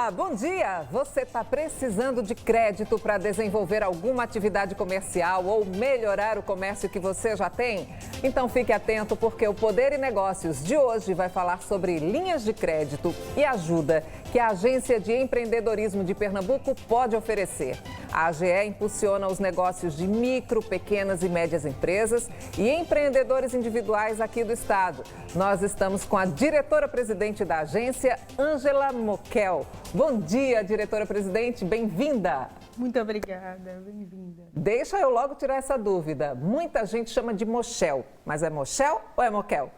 Olá, bom dia! Você está precisando de crédito para desenvolver alguma atividade comercial ou melhorar o comércio que você já tem? Então fique atento porque o Poder e Negócios de hoje vai falar sobre linhas de crédito e ajuda que a Agência de Empreendedorismo de Pernambuco pode oferecer. A AGE impulsiona os negócios de micro, pequenas e médias empresas e empreendedores individuais aqui do estado. Nós estamos com a diretora-presidente da agência, Ângela Moquel. Bom dia, diretora-presidente, bem-vinda. Muito obrigada, bem-vinda. Deixa eu logo tirar essa dúvida. Muita gente chama de Mochel, mas é Mochel ou é Moquel?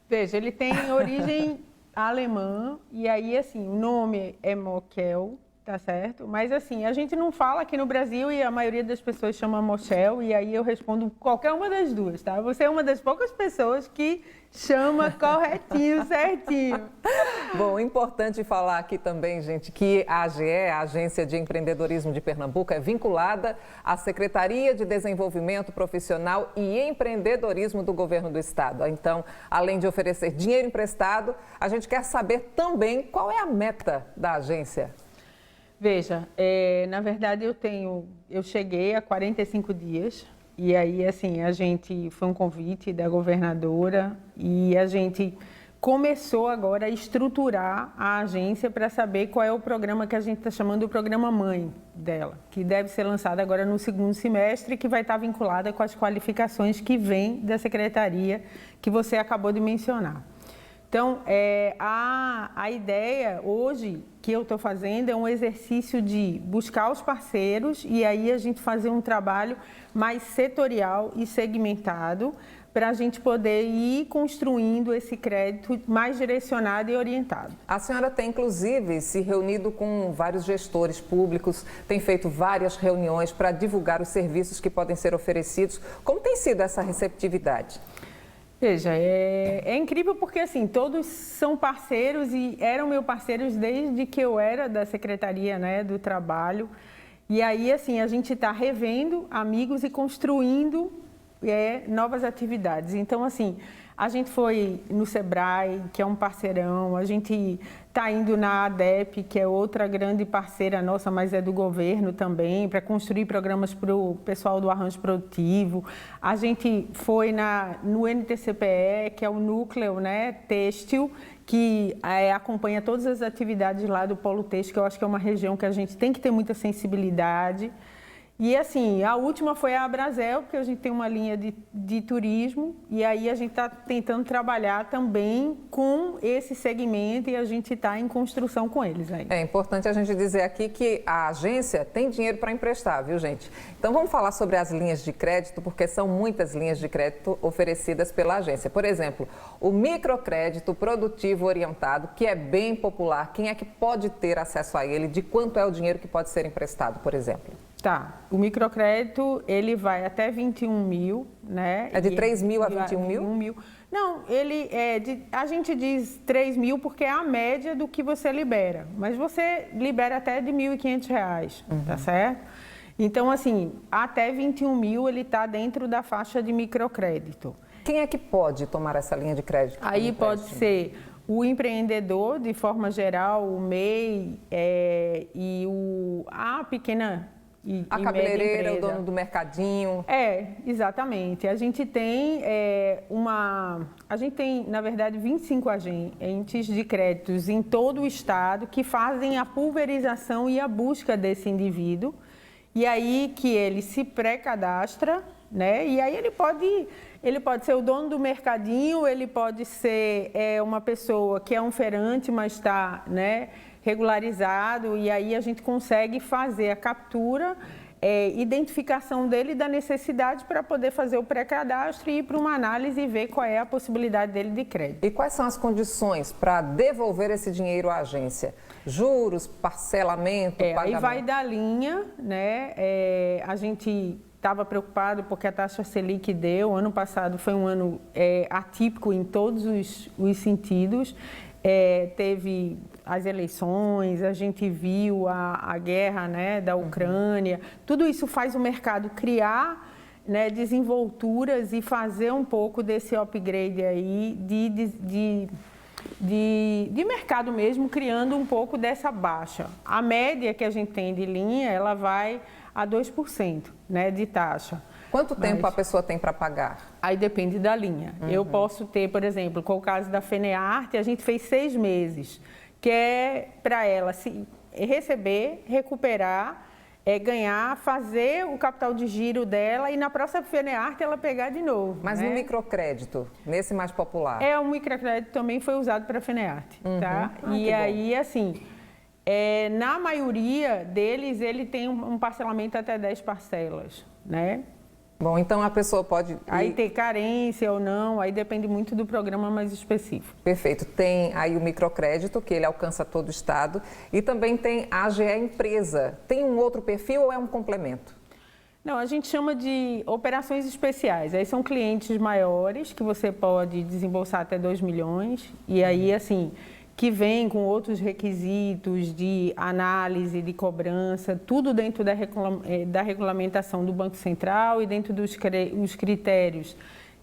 Veja, ele tem origem alemã e aí, assim, o nome é Moquel, tá certo? Mas, assim, a gente não fala aqui no Brasil e a maioria das pessoas chama Mochel e aí eu respondo qualquer uma das duas, tá? Você é uma das poucas pessoas que chama corretinho, certinho. Bom, importante falar aqui também, gente, que a AGE, a Agência de Empreendedorismo de Pernambuco, é vinculada à Secretaria de Desenvolvimento Profissional e Empreendedorismo do Governo do Estado. Então, além de oferecer dinheiro emprestado, a gente quer saber também qual é a meta da agência. Veja, na verdade eu cheguei há 45 dias e aí assim, foi um convite da governadora e a gente começou agora a estruturar a agência para saber qual é o programa que a gente está chamando de programa mãe dela, que deve ser lançado agora no segundo semestre, que vai estar vinculada com as qualificações que vêm da secretaria que você acabou de mencionar. Então, a ideia hoje que eu estou fazendo é um exercício de buscar os parceiros e aí a gente fazer um trabalho mais setorial e segmentado para a gente poder ir construindo esse crédito mais direcionado e orientado. A senhora tem, inclusive, se reunido com vários gestores públicos, tem feito várias reuniões para divulgar os serviços que podem ser oferecidos. Como tem sido essa receptividade? Veja, é incrível porque assim, todos são parceiros e eram meus parceiros desde que eu era da Secretaria, né, do Trabalho. E aí, assim, a gente está revendo amigos e construindo novas atividades. Então, assim, a gente foi no Sebrae, que é um parceirão, a gente está indo na ADEP, que é outra grande parceira nossa, mas é do governo também, para construir programas para o pessoal do arranjo produtivo. A gente foi no NTCPE, que é o núcleo, né, têxtil, que acompanha todas as atividades lá do Polo Têxtil, que eu acho que é uma região que a gente tem que ter muita sensibilidade. E assim, a última foi a Abrazel, porque a gente tem uma linha de turismo e aí a gente está tentando trabalhar também com esse segmento e a gente está em construção com eles aí. É importante a gente dizer aqui que a agência tem dinheiro para emprestar, viu, gente? Então vamos falar sobre as linhas de crédito, porque são muitas linhas de crédito oferecidas pela agência. Por exemplo, o microcrédito produtivo orientado, que é bem popular. Quem é que pode ter acesso a ele? De quanto é o dinheiro que pode ser emprestado, por exemplo? Tá, o microcrédito, ele vai até 21 mil, né? É de 3 mil a 21 mil? Não, a gente diz 3 mil porque é a média do que você libera, mas você libera até de R$ 1.500, tá certo? Então, assim, até 21 mil ele está dentro da faixa de microcrédito. Quem é que pode tomar essa linha de crédito? Aí pode ser o empreendedor, de forma geral, o MEI e a pequena... A cabeleireira, o dono do mercadinho. Exatamente. A gente tem na verdade, 25 agentes de créditos em todo o estado que fazem a pulverização e a busca desse indivíduo. E aí que ele se pré-cadastra, né? E aí ele pode ser o dono do mercadinho, ele pode ser uma pessoa que é um feirante, mas está, né, regularizado, e aí a gente consegue fazer a captura, identificação dele da necessidade para poder fazer o pré-cadastro e ir para uma análise e ver qual é a possibilidade dele de crédito. E quais são as condições para devolver esse dinheiro à agência? Juros, parcelamento, pagamento? Aí vai da linha, né? A gente estava preocupado porque a taxa Selic deu, ano passado foi um ano atípico em todos os sentidos. Teve as eleições, a gente viu a guerra, né, da Ucrânia, tudo isso faz o mercado criar, né, desenvolturas e fazer um pouco desse upgrade aí de de mercado mesmo, criando um pouco dessa baixa. A média que a gente tem de linha, ela vai a 2%, né, de taxa. Quanto tempo a pessoa tem para pagar? Aí depende da linha. Eu posso ter, por exemplo, com o caso da Fenearte, a gente fez 6 meses, que é para ela se receber, recuperar, ganhar, fazer o capital de giro dela e na próxima Fenearte ela pegar de novo. Mas né? no microcrédito, nesse mais popular? O microcrédito também foi usado para Fenearte, tá? E aí, bom. assim, na maioria deles, ele tem um parcelamento até 10 parcelas, né? Bom, então a pessoa pode... Aí ter carência ou não, aí depende muito do programa mais específico. Perfeito. Tem aí o microcrédito, que ele alcança todo o estado, e também tem a AGE Empresa. Tem um outro perfil ou é um complemento? Não, a gente chama de operações especiais. Aí são clientes maiores que você pode desembolsar até 2 milhões. E aí, assim, que vem com outros requisitos de análise, de cobrança, tudo dentro da regulamentação do Banco Central e dentro dos critérios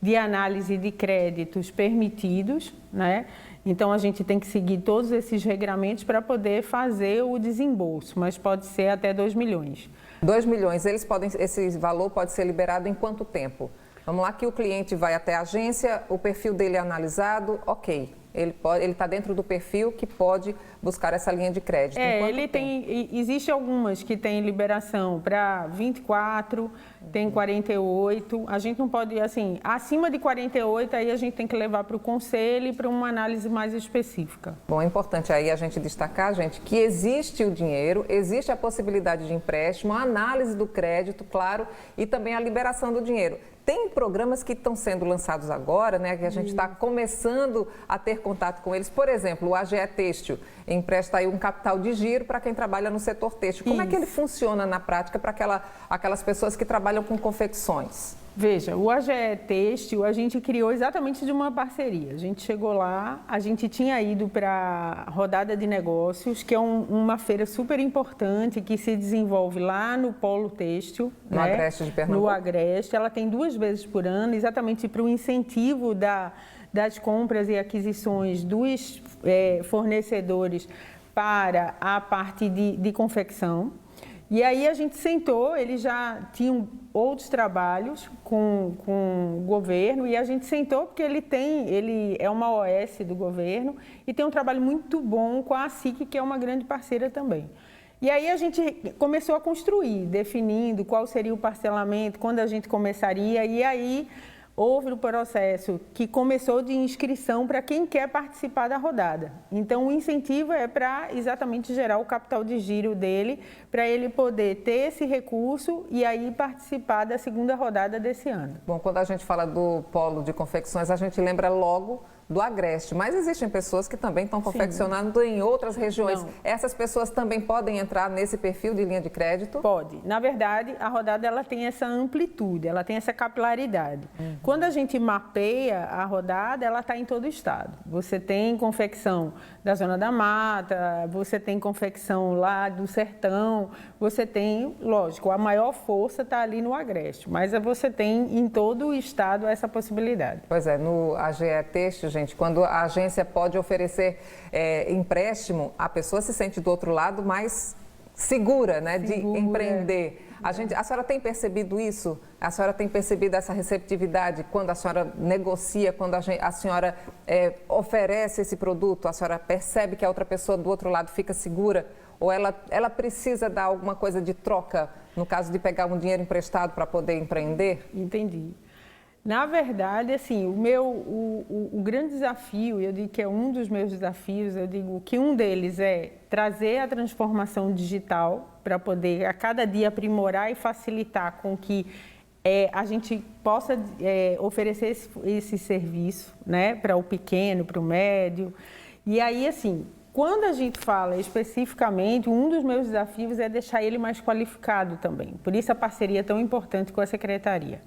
de análise de créditos permitidos, né? Então, a gente tem que seguir todos esses regramentos para poder fazer o desembolso, mas pode ser até 2 milhões. 2 milhões, esse valor pode ser liberado em quanto tempo? Vamos lá que o cliente vai até a agência, o perfil dele é analisado, ok. Ele está dentro do perfil que pode buscar essa linha de crédito. Existe algumas que têm liberação para 24, tem 48. A gente não pode, assim, acima de 48, aí a gente tem que levar para o conselho e para uma análise mais específica. Bom, é importante aí a gente destacar, gente, que existe o dinheiro, existe a possibilidade de empréstimo, a análise do crédito, claro, e também a liberação do dinheiro. Tem programas que estão sendo lançados agora, né, que a gente está começando a ter contato com eles. Por exemplo, o AGE Têxtil empresta aí um capital de giro para quem trabalha no setor têxtil. Como é que ele funciona na prática para aquelas pessoas que trabalham com confecções? Veja, o AGE Têxtil a gente criou exatamente de uma parceria. A gente chegou lá, a gente tinha ido para a Rodada de Negócios, que é uma feira super importante que se desenvolve lá no Polo Têxtil. No Agreste de Pernambuco? No Agreste. Ela tem 2 vezes por ano, exatamente para o incentivo das compras e aquisições dos fornecedores para a parte de confecção. E aí a gente sentou, eles já tinham outros trabalhos com o governo e a gente sentou porque ele é uma OS do governo e tem um trabalho muito bom com a SIC, que é uma grande parceira também. E aí a gente começou a construir, definindo qual seria o parcelamento, quando a gente começaria, e aí houve o processo que começou de inscrição para quem quer participar da rodada. Então, o incentivo é para exatamente gerar o capital de giro dele, para ele poder ter esse recurso e aí participar da segunda rodada desse ano. Bom, quando a gente fala do polo de confecções, a gente lembra logo do Agreste, mas existem pessoas que também estão confeccionando em outras regiões. Não. Essas pessoas também podem entrar nesse perfil de linha de crédito? Pode. Na verdade, a rodada ela tem essa amplitude, ela tem essa capilaridade. Quando a gente mapeia a rodada, ela está em todo o estado. Você tem confecção da Zona da Mata, você tem confecção lá do Sertão, você tem, lógico, a maior força está ali no Agreste, mas você tem em todo o estado essa possibilidade. Pois é, no AGE Têxtil, gente, quando a agência pode oferecer empréstimo, a pessoa se sente do outro lado mais segura, né, de empreender. A senhora tem percebido isso? A senhora tem percebido essa receptividade quando a senhora negocia, quando a senhora oferece esse produto? A senhora percebe que a outra pessoa do outro lado fica segura? Ou ela precisa dar alguma coisa de troca, no caso de pegar um dinheiro emprestado para poder empreender? Entendi. Na verdade, assim, o grande desafio, eu digo que é um dos meus desafios, eu digo que um deles é trazer a transformação digital para poder a cada dia aprimorar e facilitar com que a gente possa oferecer esse serviço, né, para o pequeno, para o médio. E aí, assim, quando a gente fala especificamente, um dos meus desafios é deixar ele mais qualificado também. Por isso a parceria é tão importante com a Secretaria.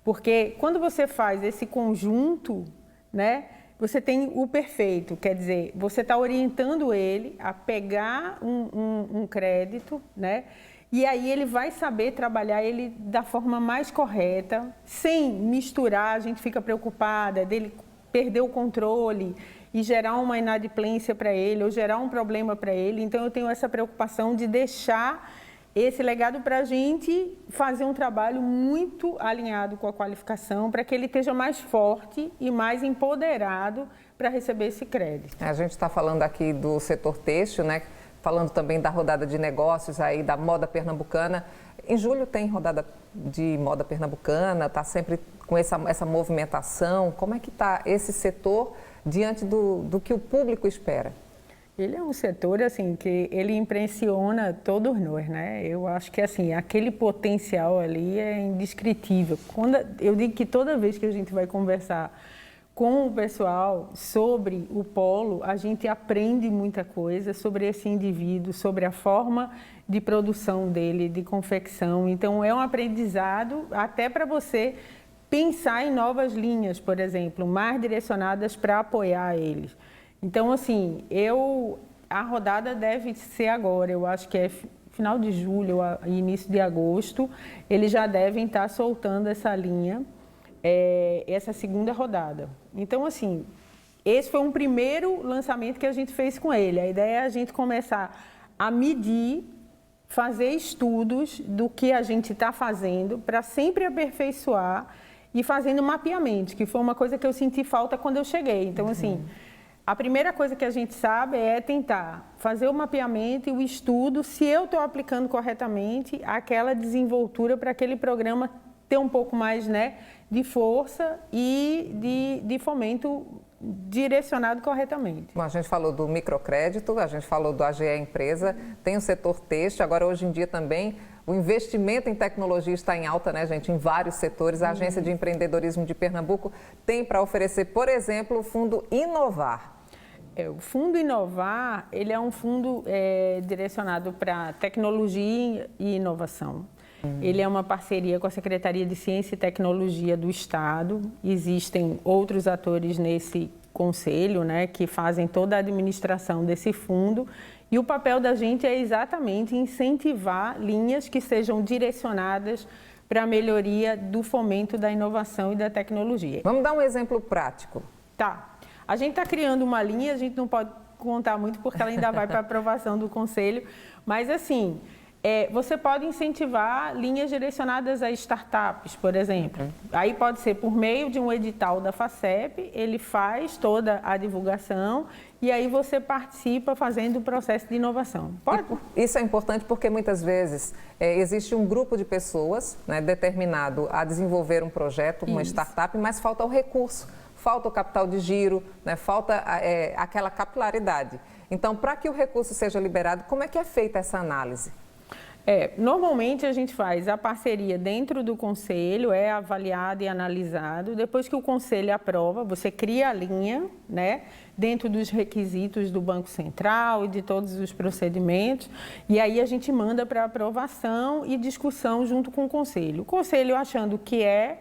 Porque quando você faz esse conjunto, né, você tem o perfeito, quer dizer, você está orientando ele a pegar um crédito, né, e aí ele vai saber trabalhar ele da forma mais correta, sem misturar, a gente fica preocupada dele perder o controle e gerar uma inadimplência para ele ou gerar um problema para ele. Então, eu tenho essa preocupação de deixar esse legado para a gente fazer um trabalho muito alinhado com a qualificação para que ele esteja mais forte e mais empoderado para receber esse crédito. A gente está falando aqui do setor têxtil, né? Falando também da rodada de negócios aí da moda pernambucana. Em julho tem rodada de moda pernambucana, está sempre com essa movimentação. Como é que está esse setor diante do que o público espera? Ele é um setor, assim, que ele impressiona todos nós, né? Eu acho que, assim, aquele potencial ali é indescritível. Eu digo que toda vez que a gente vai conversar com o pessoal sobre o polo, a gente aprende muita coisa sobre esse indivíduo, sobre a forma de produção dele, de confecção. Então, é um aprendizado até para você pensar em novas linhas, por exemplo, mais direcionadas para apoiar eles. Então, assim, a rodada deve ser agora, eu acho que é final de julho, início de agosto, eles já devem estar soltando essa linha, essa segunda rodada. Então, assim, esse foi um primeiro lançamento que a gente fez com ele. A ideia é a gente começar a medir, fazer estudos do que a gente está fazendo para sempre aperfeiçoar e fazendo mapeamento, que foi uma coisa que eu senti falta quando eu cheguei. Então, assim, a primeira coisa que a gente sabe é tentar fazer o mapeamento e o estudo, se eu estou aplicando corretamente aquela desenvoltura para aquele programa ter um pouco mais, né, de força e de fomento direcionado corretamente. Bom, a gente falou do microcrédito, a gente falou do AGE Empresa, tem o setor têxtil, agora hoje em dia também o investimento em tecnologia está em alta, né, gente, em vários setores. A Agência de Empreendedorismo de Pernambuco tem para oferecer, por exemplo, o Fundo Inovar. O Fundo Inovar, ele é um fundo direcionado para tecnologia e inovação. Ele é uma parceria com a Secretaria de Ciência e Tecnologia do Estado. Existem outros atores nesse conselho, né, que fazem toda a administração desse fundo. E o papel da gente é exatamente incentivar linhas que sejam direcionadas para a melhoria do fomento da inovação e da tecnologia. Vamos dar um exemplo prático. Tá. A gente está criando uma linha, a gente não pode contar muito porque ela ainda vai para a aprovação do Conselho, mas assim, você pode incentivar linhas direcionadas a startups, por exemplo. Aí pode ser por meio de um edital da FACEP, ele faz toda a divulgação e aí você participa fazendo o processo de inovação. Isso é importante porque muitas vezes existe um grupo de pessoas, né, determinado a desenvolver um projeto, uma startup, mas falta o recurso. Falta o capital de giro, né? Falta aquela capilaridade. Então, para que o recurso seja liberado, como é que é feita essa análise? Normalmente a gente faz a parceria dentro do conselho, é avaliado e analisado. Depois que o conselho aprova, você cria a linha, né, dentro dos requisitos do Banco Central e de todos os procedimentos. E aí a gente manda para aprovação e discussão junto com o conselho. O conselho achando que é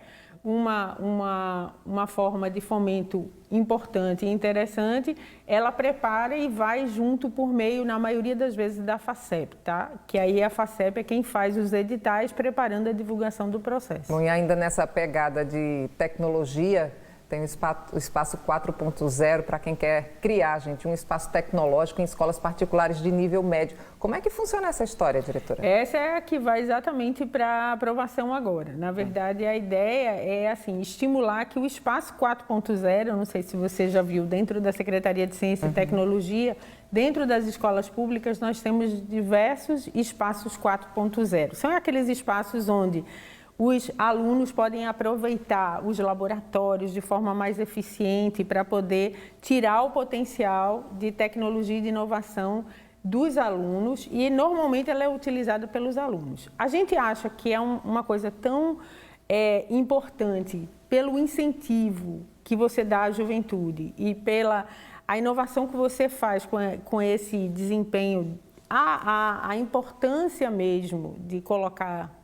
uma forma de fomento importante e interessante, ela prepara e vai junto por meio, na maioria das vezes, da FACEP, tá? Que aí a FACEP é quem faz os editais preparando a divulgação do processo. Bom, e ainda nessa pegada de tecnologia, tem o espaço 4.0 para quem quer criar, gente, um espaço tecnológico em escolas particulares de nível médio. Como é que funciona essa história, diretora? Essa é a que vai exatamente para aprovação agora. Na verdade, a ideia é assim, estimular que o espaço 4.0, eu não sei se você já viu, dentro da Secretaria de Ciência e Tecnologia, dentro das escolas públicas nós temos diversos espaços 4.0. São aqueles espaços onde os alunos podem aproveitar os laboratórios de forma mais eficiente para poder tirar o potencial de tecnologia e de inovação dos alunos e normalmente ela é utilizada pelos alunos. A gente acha que é uma coisa tão importante pelo incentivo que você dá à juventude e pela a inovação que você faz com esse desempenho, a importância mesmo de colocar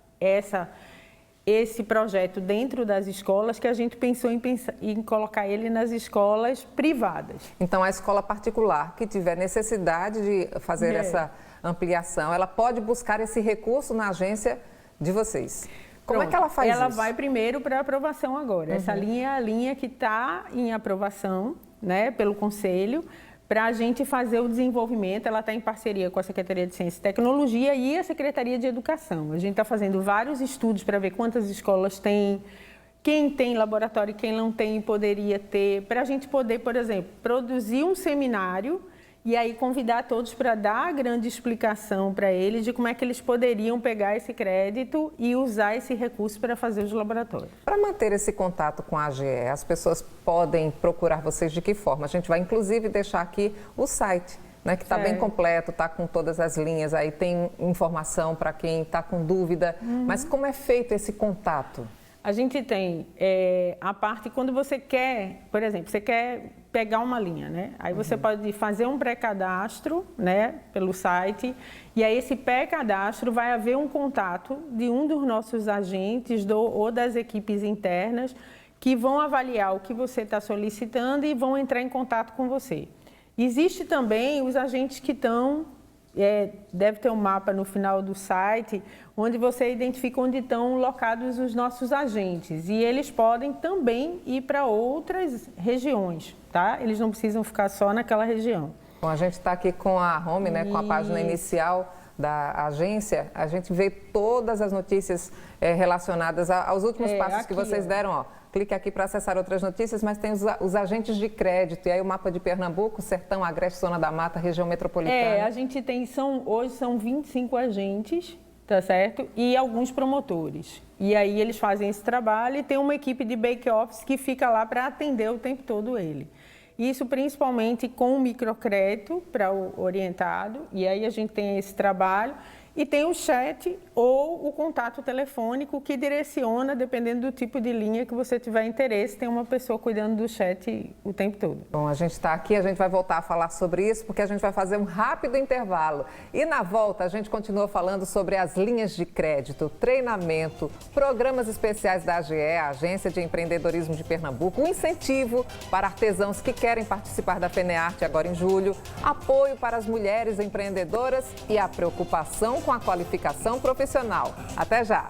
esse projeto dentro das escolas, que a gente pensou em colocar ele nas escolas privadas. Então, a escola particular que tiver necessidade de fazer essa ampliação, ela pode buscar esse recurso na agência de vocês? Como é que ela faz isso? Ela vai primeiro para aprovação agora. Essa linha é a linha que está em aprovação, né, pelo Conselho, para a gente fazer o desenvolvimento. Ela está em parceria com a Secretaria de Ciência e Tecnologia e a Secretaria de Educação. A gente está fazendo vários estudos para ver quantas escolas tem, quem tem laboratório e quem não tem poderia ter, para a gente poder, por exemplo, produzir um seminário e aí convidar todos para dar a grande explicação para eles de como é que eles poderiam pegar esse crédito e usar esse recurso para fazer os laboratórios. Para manter esse contato com a AGE, as pessoas podem procurar vocês de que forma? A gente vai inclusive deixar aqui o site, né, que está bem completo, está com todas as linhas, aí tem informação para quem está com dúvida, mas como é feito esse contato? A gente tem a parte quando você quer, por exemplo, você quer pegar uma linha, né? Aí você pode fazer um pré-cadastro, né, pelo site, e aí esse pré-cadastro vai haver um contato de um dos nossos agentes ou das equipes internas que vão avaliar o que você está solicitando e vão entrar em contato com você. Existe também os agentes que estão, deve ter um mapa no final do site, onde você identifica onde estão locados os nossos agentes. E eles podem também ir para outras regiões, tá? Eles não precisam ficar só naquela região. Bom, a gente está aqui com a home, né, com a página inicial da agência. A gente vê todas as notícias relacionadas aos últimos passos aqui, que vocês deram, ó. Clique aqui para acessar outras notícias, mas tem os agentes de crédito. E aí o mapa de Pernambuco, Sertão, Agreste, Zona da Mata, região metropolitana. A gente tem, hoje são 25 agentes, tá certo? E alguns promotores. E aí eles fazem esse trabalho e tem uma equipe de back-office que fica lá para atender o tempo todo ele. Isso principalmente com o microcrédito para o orientado. E aí a gente tem esse trabalho. E tem o chat ou o contato telefônico que direciona, dependendo do tipo de linha que você tiver interesse, tem uma pessoa cuidando do chat o tempo todo. Bom, a gente está aqui, a gente vai voltar a falar sobre isso, porque a gente vai fazer um rápido intervalo. E na volta a gente continua falando sobre as linhas de crédito, treinamento, programas especiais da AGE, a Agência de Empreendedorismo de Pernambuco, um incentivo para artesãos que querem participar da FENEARTE agora em julho, apoio para as mulheres empreendedoras e a preocupação com a qualificação profissional. Até já!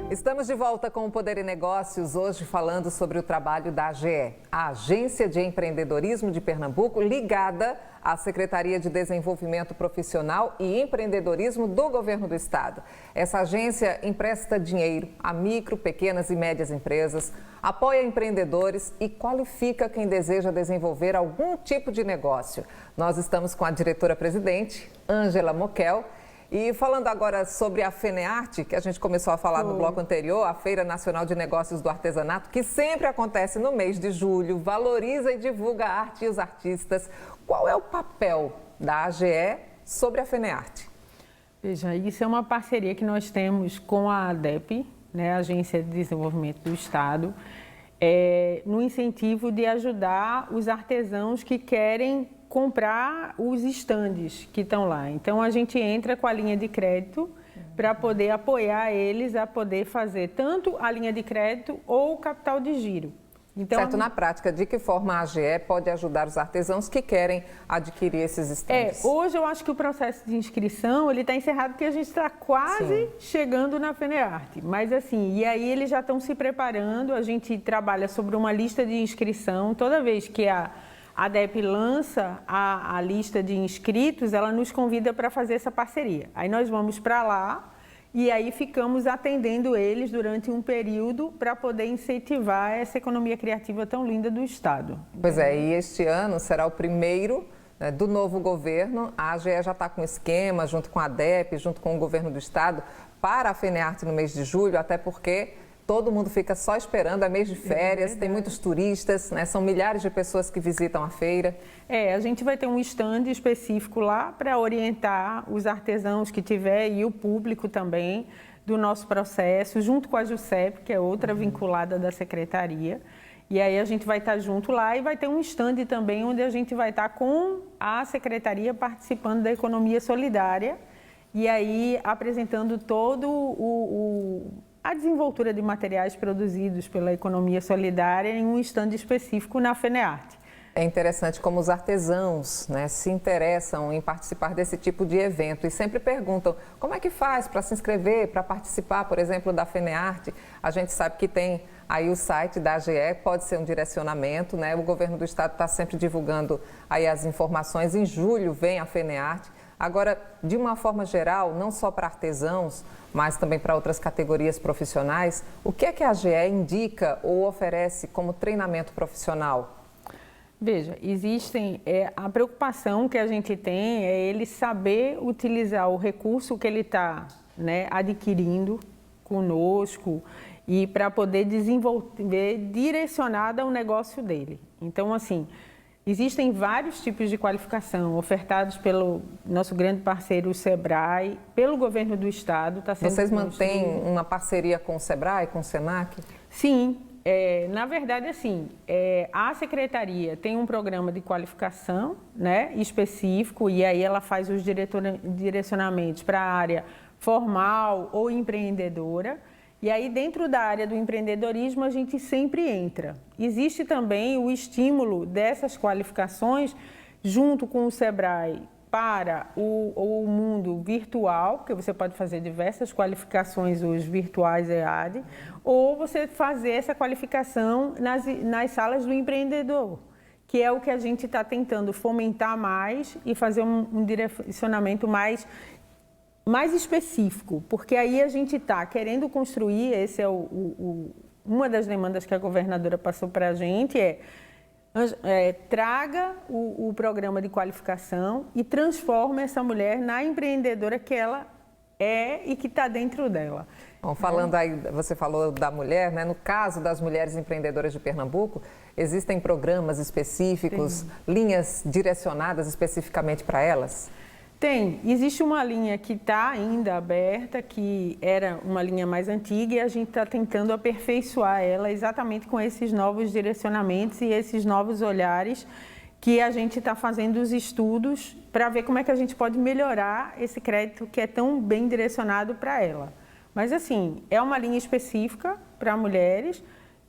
Estamos de volta com o Poder e Negócios, hoje falando sobre o trabalho da AGE, a Agência de Empreendedorismo de Pernambuco, ligada à Secretaria de Desenvolvimento Profissional e Empreendedorismo do Governo do Estado. Essa agência empresta dinheiro a micro, pequenas e médias empresas, apoia empreendedores e qualifica quem deseja desenvolver algum tipo de negócio. Nós estamos com a diretora-presidente, Ângela Moquel. E falando agora sobre a FENEARTE, que a gente começou a falar no bloco anterior, a Feira Nacional de Negócios do Artesanato, que sempre acontece no mês de julho, valoriza e divulga a arte e os artistas. Qual é o papel da AGE sobre a FENEARTE? Veja, isso é uma parceria que nós temos com a ADEP, né, a Agência de Desenvolvimento do Estado, no incentivo de ajudar os artesãos que querem comprar os estandes que estão lá. Então, a gente entra com a linha de crédito para poder apoiar eles a poder fazer tanto a linha de crédito ou o capital de giro. Então, certo, na prática, de que forma a AGE pode ajudar os artesãos que querem adquirir esses estandes? Hoje eu acho que o processo de inscrição ele está encerrado porque a gente está quase chegando na FENEARTE. Mas assim, e aí eles já estão se preparando, a gente trabalha sobre uma lista de inscrição. Toda vez que a ADEP lança a lista de inscritos, ela nos convida para fazer essa parceria. Aí nós vamos para lá e aí ficamos atendendo eles durante um período para poder incentivar essa economia criativa tão linda do Estado. Pois é, e este ano será o primeiro, né, do novo governo. A AGE já está com esquema, junto com a ADEP, junto com o governo do Estado, para a FENEARTE no mês de julho, até porque todo mundo fica só esperando, é mês de férias, tem muitos turistas, né? São milhares de pessoas que visitam a feira. A gente vai ter um stand específico lá para orientar os artesãos que tiver e o público também do nosso processo, junto com a JUSEP, que é outra vinculada da Secretaria. E aí a gente vai estar junto lá e vai ter um stand também onde a gente vai estar com a Secretaria participando da economia solidária e aí apresentando todo a desenvoltura de materiais produzidos pela economia solidária em um stand específico na FENEARTE. É interessante como os artesãos, né, se interessam em participar desse tipo de evento e sempre perguntam como é que faz para se inscrever, para participar, por exemplo, da FENEARTE. A gente sabe que tem aí o site da AGE, pode ser um direcionamento, né? O governo do estado está sempre divulgando aí as informações. Em julho vem a FENEARTE. Agora, de uma forma geral, não só para artesãos, mas também para outras categorias profissionais, o que é que a AGE indica ou oferece como treinamento profissional? Veja, a preocupação que a gente tem é ele saber utilizar o recurso que ele está, né, adquirindo conosco e para poder desenvolver direcionada ao negócio dele. Então, assim, existem vários tipos de qualificação ofertados pelo nosso grande parceiro, o SEBRAE, pelo governo do estado. Vocês mantêm uma parceria com o SEBRAE, com o SENAC? Sim. Na verdade, assim, a secretaria tem um programa de qualificação, né, específico, e aí ela faz os direcionamentos para a área formal ou empreendedora. E aí, dentro da área do empreendedorismo, a gente sempre entra. Existe também o estímulo dessas qualificações junto com o SEBRAE para o mundo virtual, que você pode fazer diversas qualificações hoje virtuais EAD, ou você fazer essa qualificação nas salas do empreendedor, que é o que a gente está tentando fomentar mais e fazer um direcionamento mais específico, porque aí a gente está querendo construir, esse é uma das demandas que a governadora passou para a gente, traga o programa de qualificação e transforme essa mulher na empreendedora que ela é e que está dentro dela. Bom, falando aí, você falou da mulher, né? No caso das mulheres empreendedoras de Pernambuco, existem programas específicos, linhas direcionadas especificamente para elas? Existe uma linha que está ainda aberta, que era uma linha mais antiga e a gente está tentando aperfeiçoar ela exatamente com esses novos direcionamentos e esses novos olhares que a gente está fazendo os estudos para ver como é que a gente pode melhorar esse crédito que é tão bem direcionado para ela. Mas assim, é uma linha específica para mulheres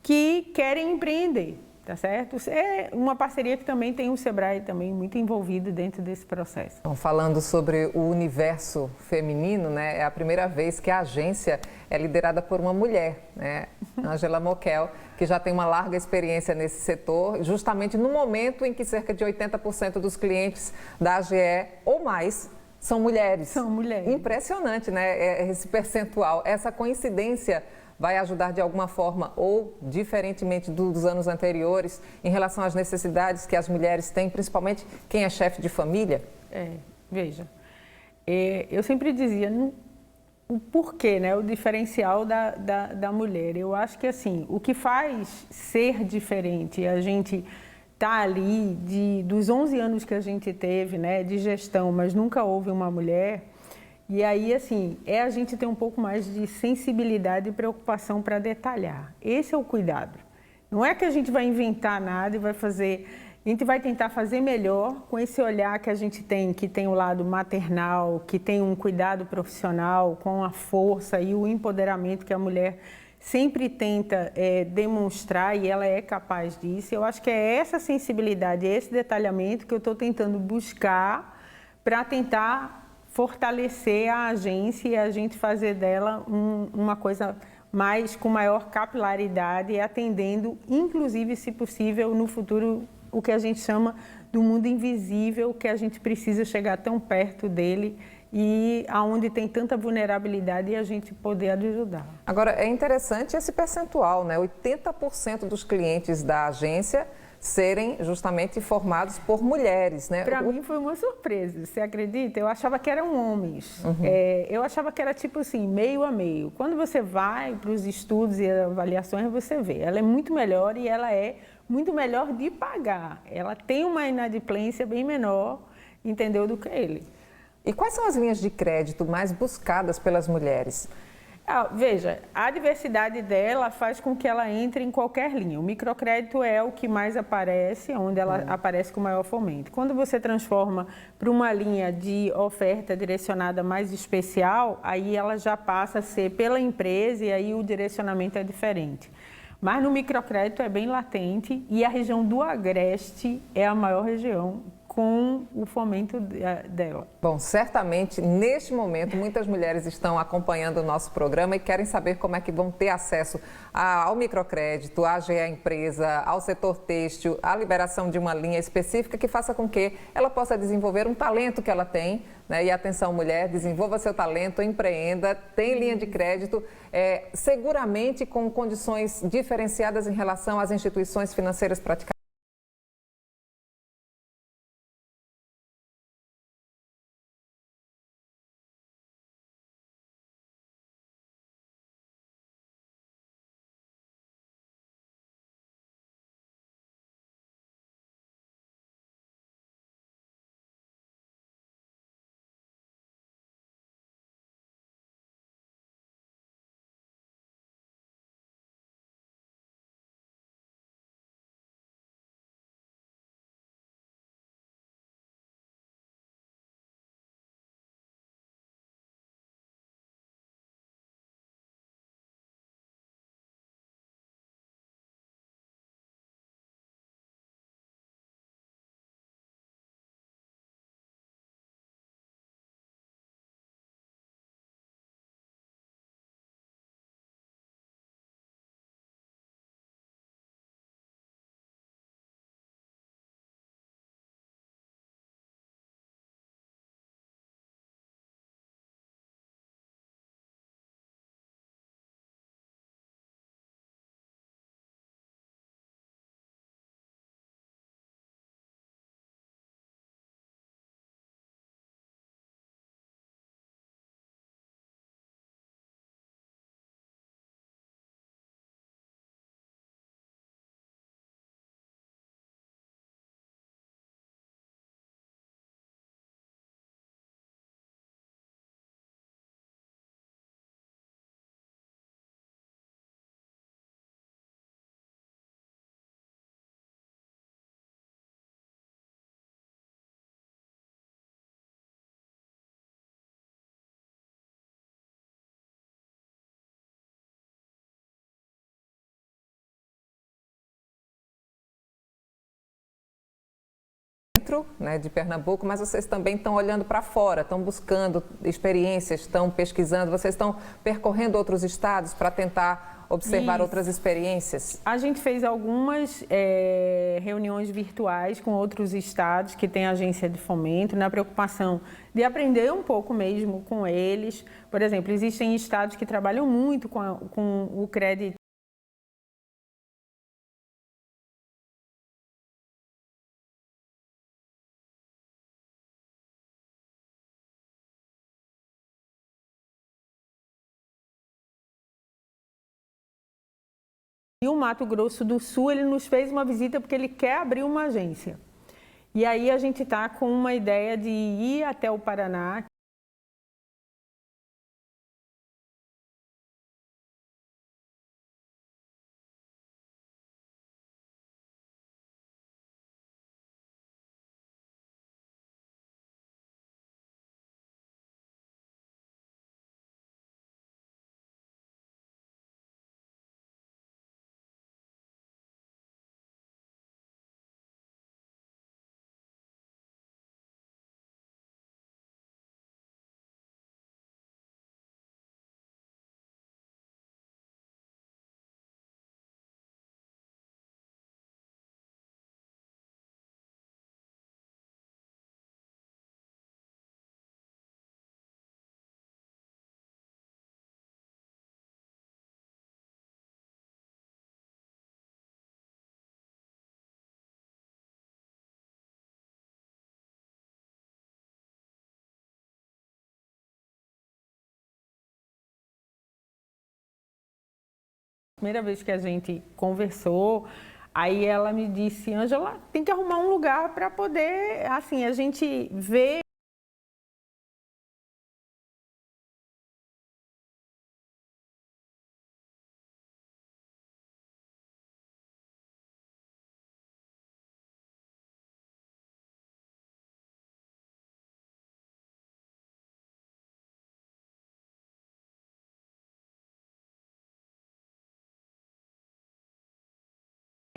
que querem empreender. Tá certo? É uma parceria que também tem o SEBRAE também muito envolvido dentro desse processo. Então, falando sobre o universo feminino, né, é a primeira vez que a agência é liderada por uma mulher, né, Ângela Moquel, que já tem uma larga experiência nesse setor, justamente no momento em que cerca de 80% dos clientes da AGE ou mais são mulheres. São mulheres. Impressionante, né, esse percentual, essa coincidência vai ajudar de alguma forma ou diferentemente dos anos anteriores em relação às necessidades que as mulheres têm, principalmente quem é chefe de família? Veja, eu sempre dizia o porquê, né, o diferencial da mulher. Eu acho que assim, o que faz ser diferente, a gente tá ali dos 11 anos que a gente teve, né, de gestão, mas nunca houve uma mulher. E aí, assim, a gente ter um pouco mais de sensibilidade e preocupação para detalhar. Esse é o cuidado. Não é que a gente vai inventar nada e vai fazer... A gente vai tentar fazer melhor com esse olhar que a gente tem, que tem o lado maternal, que tem um cuidado profissional, com a força e o empoderamento que a mulher sempre tenta demonstrar e ela é capaz disso. Eu acho que é essa sensibilidade, esse detalhamento que eu estou tentando buscar para tentar fortalecer a agência e a gente fazer dela uma coisa com maior capilaridade e atendendo, inclusive, se possível, no futuro, o que a gente chama do mundo invisível, que a gente precisa chegar tão perto dele e aonde tem tanta vulnerabilidade e a gente poder ajudar. Agora, é interessante esse percentual, né? 80% dos clientes da agência serem justamente formados por mulheres, né? Para mim foi uma surpresa, você acredita? Eu achava que eram homens. Uhum. Eu achava que era tipo assim, meio a meio. Quando você vai para os estudos e avaliações, você vê. Ela é muito melhor e ela é muito melhor de pagar. Ela tem uma inadimplência bem menor, entendeu, do que ele. E quais são as linhas de crédito mais buscadas pelas mulheres? Veja, a diversidade dela faz com que ela entre em qualquer linha. O microcrédito é o que mais aparece, onde ela aparece com maior fomento. Quando você transforma para uma linha de oferta direcionada mais especial, aí ela já passa a ser pela empresa e aí o direcionamento é diferente. Mas no microcrédito é bem latente e a região do Agreste é a maior região com o fomento dela. Bom, certamente, neste momento, muitas mulheres estão acompanhando o nosso programa e querem saber como é que vão ter acesso ao microcrédito, à AGE Empresa, ao setor têxtil, à liberação de uma linha específica que faça com que ela possa desenvolver um talento que ela tem, né? E atenção, mulher, desenvolva seu talento, empreenda, tem linha de crédito, seguramente com condições diferenciadas em relação às instituições financeiras praticadas. Né, de Pernambuco, mas vocês também estão olhando para fora, estão buscando experiências, estão pesquisando, vocês estão percorrendo outros estados para tentar observar outras experiências? A gente fez algumas reuniões virtuais com outros estados que têm agência de fomento, na preocupação de aprender um pouco mesmo com eles. Por exemplo, existem estados que trabalham muito com o crédito e o Mato Grosso do Sul, ele nos fez uma visita porque ele quer abrir uma agência. E aí a gente está com uma ideia de ir até o Paraná. Primeira vez que a gente conversou, aí ela me disse, Ângela, tem que arrumar um lugar para poder, assim, a gente ver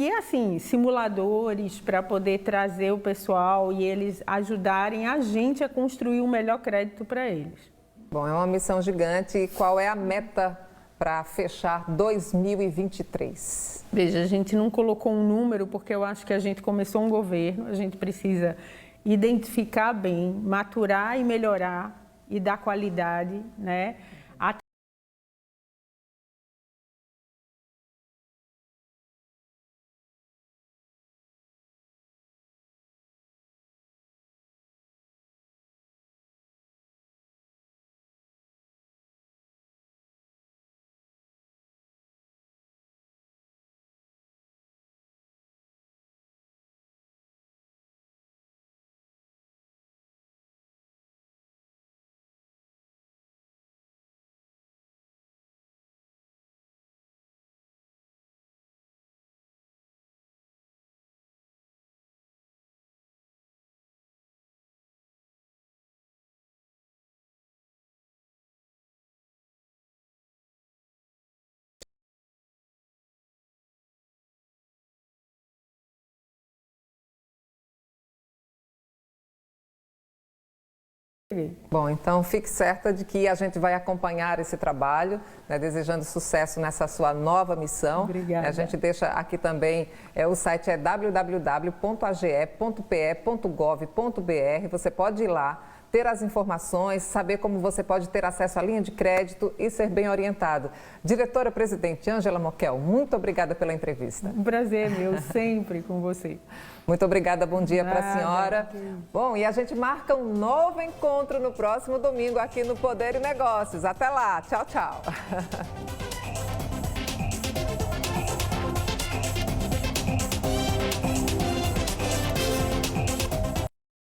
E assim, simuladores para poder trazer o pessoal e eles ajudarem a gente a construir um melhor crédito para eles. Bom, é uma missão gigante. E qual é a meta para fechar 2023? Veja, a gente não colocou um número porque eu acho que a gente começou um governo, a gente precisa identificar bem, maturar e melhorar e dar qualidade, né? Bom, então fique certa de que a gente vai acompanhar esse trabalho, né, desejando sucesso nessa sua nova missão. Obrigada. A gente deixa aqui também, o site é www.age.pe.gov.br. Você pode ir lá, ter as informações, saber como você pode ter acesso à linha de crédito e ser bem orientado. Diretora-presidente Ângela Moquel, muito obrigada pela entrevista. Um prazer meu, sempre com você. Muito obrigada, bom dia para a senhora. Bom, e a gente marca um novo encontro no próximo domingo aqui no Poder e Negócios. Até lá, tchau, tchau.